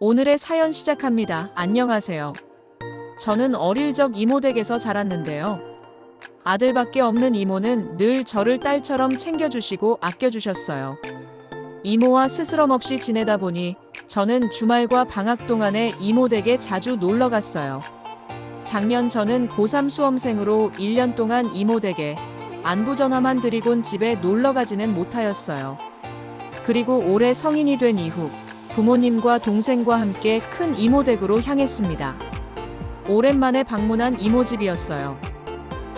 오늘의 사연 시작합니다. 안녕하세요. 저는 어릴 적 이모 댁에서 자랐는데요. 아들밖에 없는 이모는 늘 저를 딸처럼 챙겨주시고 아껴주셨어요. 이모와 스스럼 없이 지내다 보니 저는 주말과 방학 동안에 이모 댁에 자주 놀러 갔어요. 작년 저는 고3 수험생으로 1년 동안 이모 댁에 안부 전화만 드리곤 집에 놀러 가지는 못하였어요. 그리고 올해 성인이 된 이후 부모님과 동생과 함께 큰 이모 댁으로 향했습니다. 오랜만에 방문한 이모 집이었어요.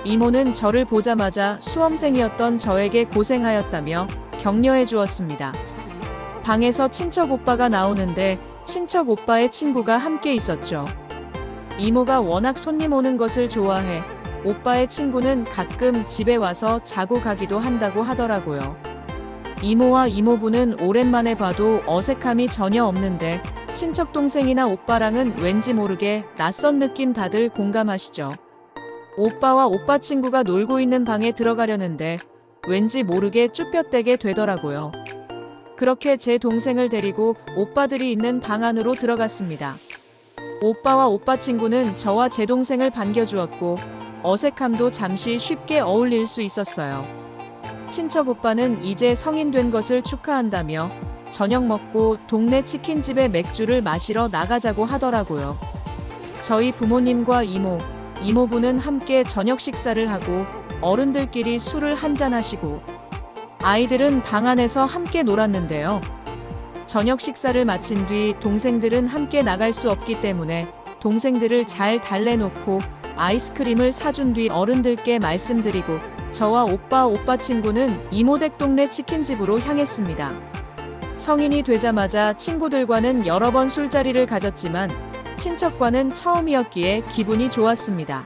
이모는 저를 보자마자 수험생이었던 저에게 고생하였다며 격려해 주었습니다. 방에서 친척 오빠가 나오는데 친척 오빠의 친구가 함께 있었죠. 이모가 워낙 손님 오는 것을 좋아해 오빠의 친구는 가끔 집에 와서 자고 가기도 한다고 하더라고요. 이모와 이모부는 오랜만에 봐도 어색함이 전혀 없는데 친척 동생이나 오빠랑은 왠지 모르게 낯선 느낌 다들 공감하시죠? 오빠와 오빠 친구가 놀고 있는 방에 들어가려는데 왠지 모르게 쭈뼛대게 되더라고요. 그렇게 제 동생을 데리고 오빠들이 있는 방 안으로 들어갔습니다. 오빠와 오빠 친구는 저와 제 동생을 반겨주었고 어색함도 잠시 쉽게 어울릴 수 있었어요. 친척 오빠는 이제 성인 된 것을 축하한다며 저녁 먹고 동네 치킨집에 맥주를 마시러 나가자고 하더라고요. 저희 부모님과 이모, 이모부는 함께 저녁 식사를 하고 어른들끼리 술을 한잔 하시고 아이들은 방 안에서 함께 놀았는데요. 저녁 식사를 마친 뒤 동생들은 함께 나갈 수 없기 때문에 동생들을 잘 달래놓고 아이스크림을 사준 뒤 어른들께 말씀드리고 저와 오빠 친구는 이모댁 동네 치킨집으로 향했습니다. 성인이 되자마자 친구들과는 여러 번 술자리를 가졌지만 친척과는 처음이었기에 기분이 좋았습니다.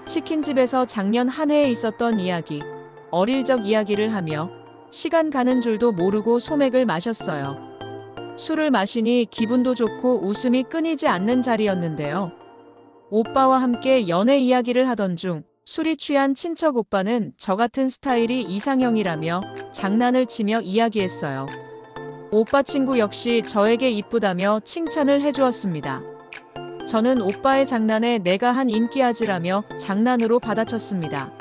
치킨집에서 작년 한 해에 있었던 이야기, 어릴 적 이야기를 하며 시간 가는 줄도 모르고 소맥을 마셨어요. 술을 마시니 기분도 좋고 웃음이 끊이지 않는 자리였는데요. 오빠와 함께 연애 이야기를 하던 중 술이 취한 친척 오빠는 저 같은 스타일이 이상형이라며 장난을 치며 이야기했어요. 오빠 친구 역시 저에게 이쁘다며 칭찬을 해주었습니다. 저는 오빠의 장난에 내가 한 인기아지라며 장난으로 받아쳤습니다.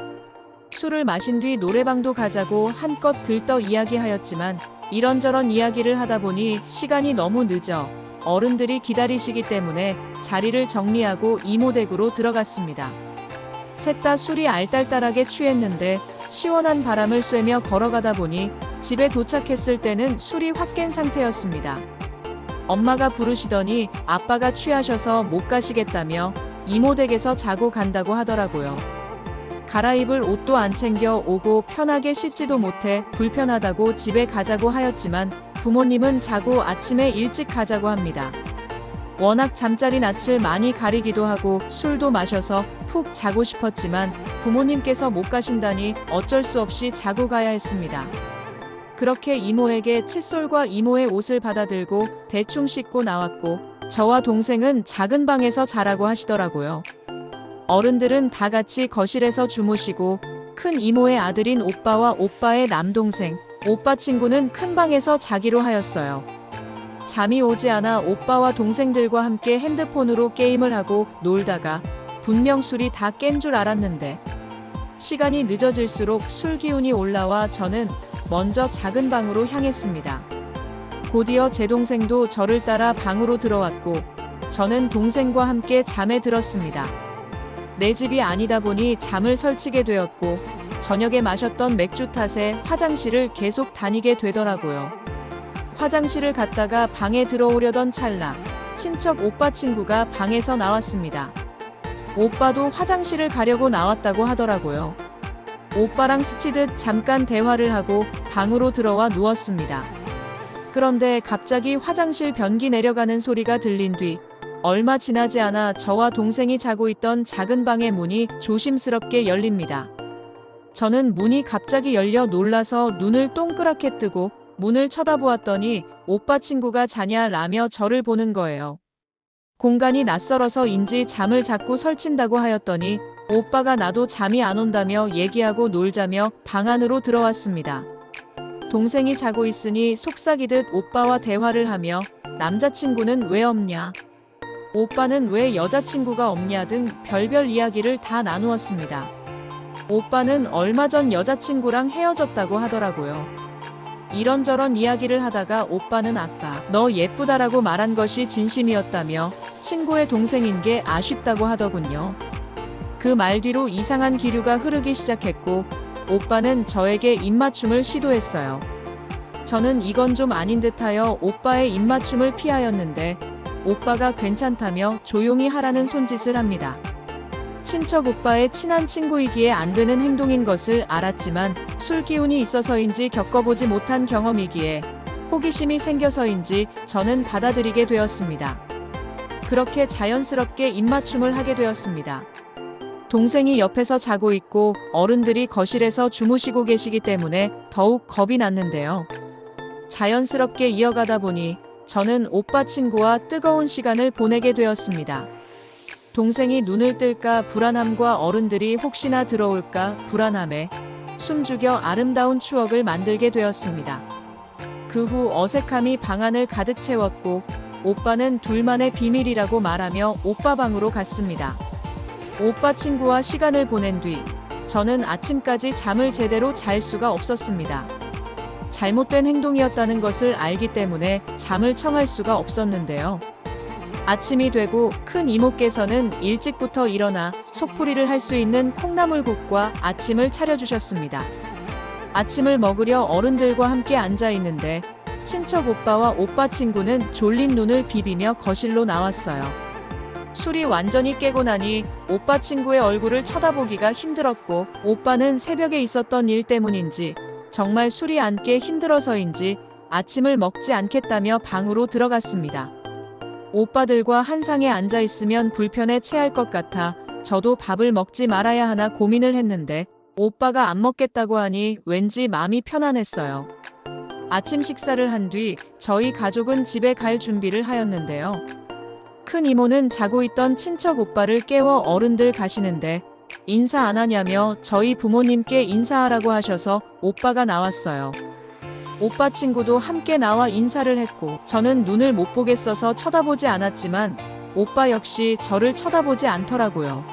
술을 마신 뒤 노래방도 가자고 한껏 들떠 이야기하였지만 이런저런 이야기를 하다 보니 시간이 너무 늦어 어른들이 기다리시기 때문에 자리를 정리하고 이모댁으로 들어갔습니다. 셋 다 술이 알딸딸하게 취했는데 시원한 바람을 쐬며 걸어가다 보니 집에 도착했을 때는 술이 확 깬 상태였습니다. 엄마가 부르시더니 아빠가 취하셔서 못 가시겠다며 이모댁에서 자고 간다고 하더라고요. 갈아입을 옷도 안 챙겨 오고 편하게 씻지도 못해 불편하다고 집에 가자고 하였지만 부모님은 자고 아침에 일찍 가자고 합니다. 워낙 잠자리 낯을 많이 가리기도 하고 술도 마셔서 푹 자고 싶었지만 부모님께서 못 가신다니 어쩔 수 없이 자고 가야 했습니다. 그렇게 이모에게 칫솔과 이모의 옷을 받아들고 대충 씻고 나왔고 저와 동생은 작은 방에서 자라고 하시더라고요. 어른들은 다 같이 거실에서 주무시고 큰 이모의 아들인 오빠와 오빠의 남동생, 오빠 친구는 큰 방에서 자기로 하였어요. 잠이 오지 않아 오빠와 동생들과 함께 핸드폰으로 게임을 하고 놀다가 분명 술이 다 깬 줄 알았는데 시간이 늦어질수록 술 기운이 올라와 저는 먼저 작은 방으로 향했습니다. 곧이어 제 동생도 저를 따라 방으로 들어왔고 저는 동생과 함께 잠에 들었습니다. 내 집이 아니다 보니 잠을 설치게 되었고 저녁에 마셨던 맥주 탓에 화장실을 계속 다니게 되더라고요. 화장실을 갔다가 방에 들어오려던 찰나 친척 오빠 친구가 방에서 나왔습니다. 오빠도 화장실을 가려고 나왔다고 하더라고요. 오빠랑 스치듯 잠깐 대화를 하고 방으로 들어와 누웠습니다. 그런데 갑자기 화장실 변기 내려가는 소리가 들린 뒤 얼마 지나지 않아 저와 동생이 자고 있던 작은 방의 문이 조심스럽게 열립니다. 저는 문이 갑자기 열려 놀라서 눈을 동그랗게 뜨고 문을 쳐다보았더니 오빠 친구가 자냐라며 저를 보는 거예요. 공간이 낯설어서인지 잠을 자꾸 설친다고 하였더니 오빠가 나도 잠이 안 온다며 얘기하고 놀자며 방 안으로 들어왔습니다. 동생이 자고 있으니 속삭이듯 오빠와 대화를 하며 남자친구는 왜 없냐? 오빠는 왜 여자친구가 없냐 등 별별 이야기를 다 나누었습니다. 오빠는 얼마 전 여자친구랑 헤어졌다고 하더라고요. 이런저런 이야기를 하다가 오빠는 아까 너 예쁘다라고 말한 것이 진심이었다며 친구의 동생인 게 아쉽다고 하더군요. 그 말 뒤로 이상한 기류가 흐르기 시작했고 오빠는 저에게 입맞춤을 시도했어요. 저는 이건 좀 아닌 듯하여 오빠의 입맞춤을 피하였는데 오빠가 괜찮다며 조용히 하라는 손짓을 합니다. 친척 오빠의 친한 친구이기에 안 되는 행동인 것을 알았지만 술 기운이 있어서인지 겪어보지 못한 경험이기에 호기심이 생겨서인지 저는 받아들이게 되었습니다. 그렇게 자연스럽게 입맞춤을 하게 되었습니다. 동생이 옆에서 자고 있고 어른들이 거실에서 주무시고 계시기 때문에 더욱 겁이 났는데요. 자연스럽게 이어가다 보니 저는 오빠 친구와 뜨거운 시간을 보내게 되었습니다. 동생이 눈을 뜰까 불안함과 어른들이 혹시나 들어올까 불안함에 숨죽여 아름다운 추억을 만들게 되었습니다. 그 후 어색함이 방안을 가득 채웠고 오빠는 둘만의 비밀이라고 말하며 오빠 방으로 갔습니다. 오빠 친구와 시간을 보낸 뒤 저는 아침까지 잠을 제대로 잘 수가 없었습니다. 잘못된 행동이었다는 것을 알기 때문에 잠을 청할 수가 없었는데요. 아침이 되고 큰 이모께서는 일찍부터 일어나 속풀이를 할 수 있는 콩나물국과 아침을 차려주셨습니다. 아침을 먹으려 어른들과 함께 앉아 있는데 친척 오빠와 오빠 친구는 졸린 눈을 비비며 거실로 나왔어요. 술이 완전히 깨고 나니 오빠 친구의 얼굴을 쳐다보기가 힘들었고 오빠는 새벽에 있었던 일 때문인지 정말 술이 안 깨 힘들어서인지 아침을 먹지 않겠다며 방으로 들어갔습니다. 오빠들과 한 상에 앉아 있으면 불편에 체할 것 같아 저도 밥을 먹지 말아야 하나 고민을 했는데 오빠가 안 먹겠다고 하니 왠지 마음이 편안했어요. 아침 식사를 한 뒤 저희 가족은 집에 갈 준비를 하였는데요. 큰 이모는 자고 있던 친척 오빠를 깨워 어른들 가시는데 인사 안 하냐며 저희 부모님께 인사하라고 하셔서 오빠가 나왔어요. 오빠 친구도 함께 나와 인사를 했고 저는 눈을 못 보겠어서 쳐다보지 않았지만 오빠 역시 저를 쳐다보지 않더라고요.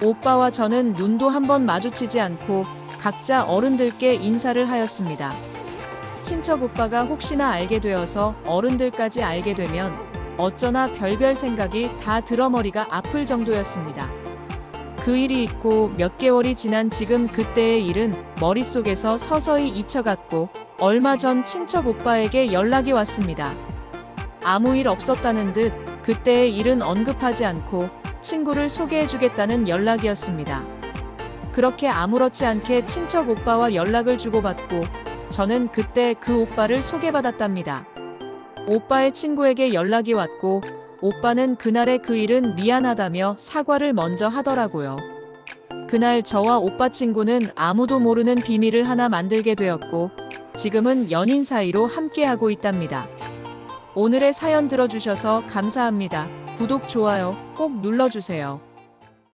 오빠와 저는 눈도 한번 마주치지 않고 각자 어른들께 인사를 하였습니다. 친척 오빠가 혹시나 알게 되어서 어른들까지 알게 되면 어쩌나 별별 생각이 다 들어 머리가 아플 정도였습니다. 그 일이 있고 몇 개월이 지난 지금 그때의 일은 머릿속에서 서서히 잊혀갔고 얼마 전 친척 오빠에게 연락이 왔습니다. 아무 일 없었다는 듯 그때의 일은 언급하지 않고 친구를 소개해주겠다는 연락이었습니다. 그렇게 아무렇지 않게 친척 오빠와 연락을 주고받고 저는 그때 그 오빠를 소개받았답니다. 오빠의 친구에게 연락이 왔고 오빠는 그날의 그 일은 미안하다며 사과를 먼저 하더라고요. 그날 저와 오빠 친구는 아무도 모르는 비밀을 하나 만들게 되었고 지금은 연인 사이로 함께하고 있답니다. 오늘의 사연 들어주셔서 감사합니다. 구독, 좋아요 꼭 눌러주세요.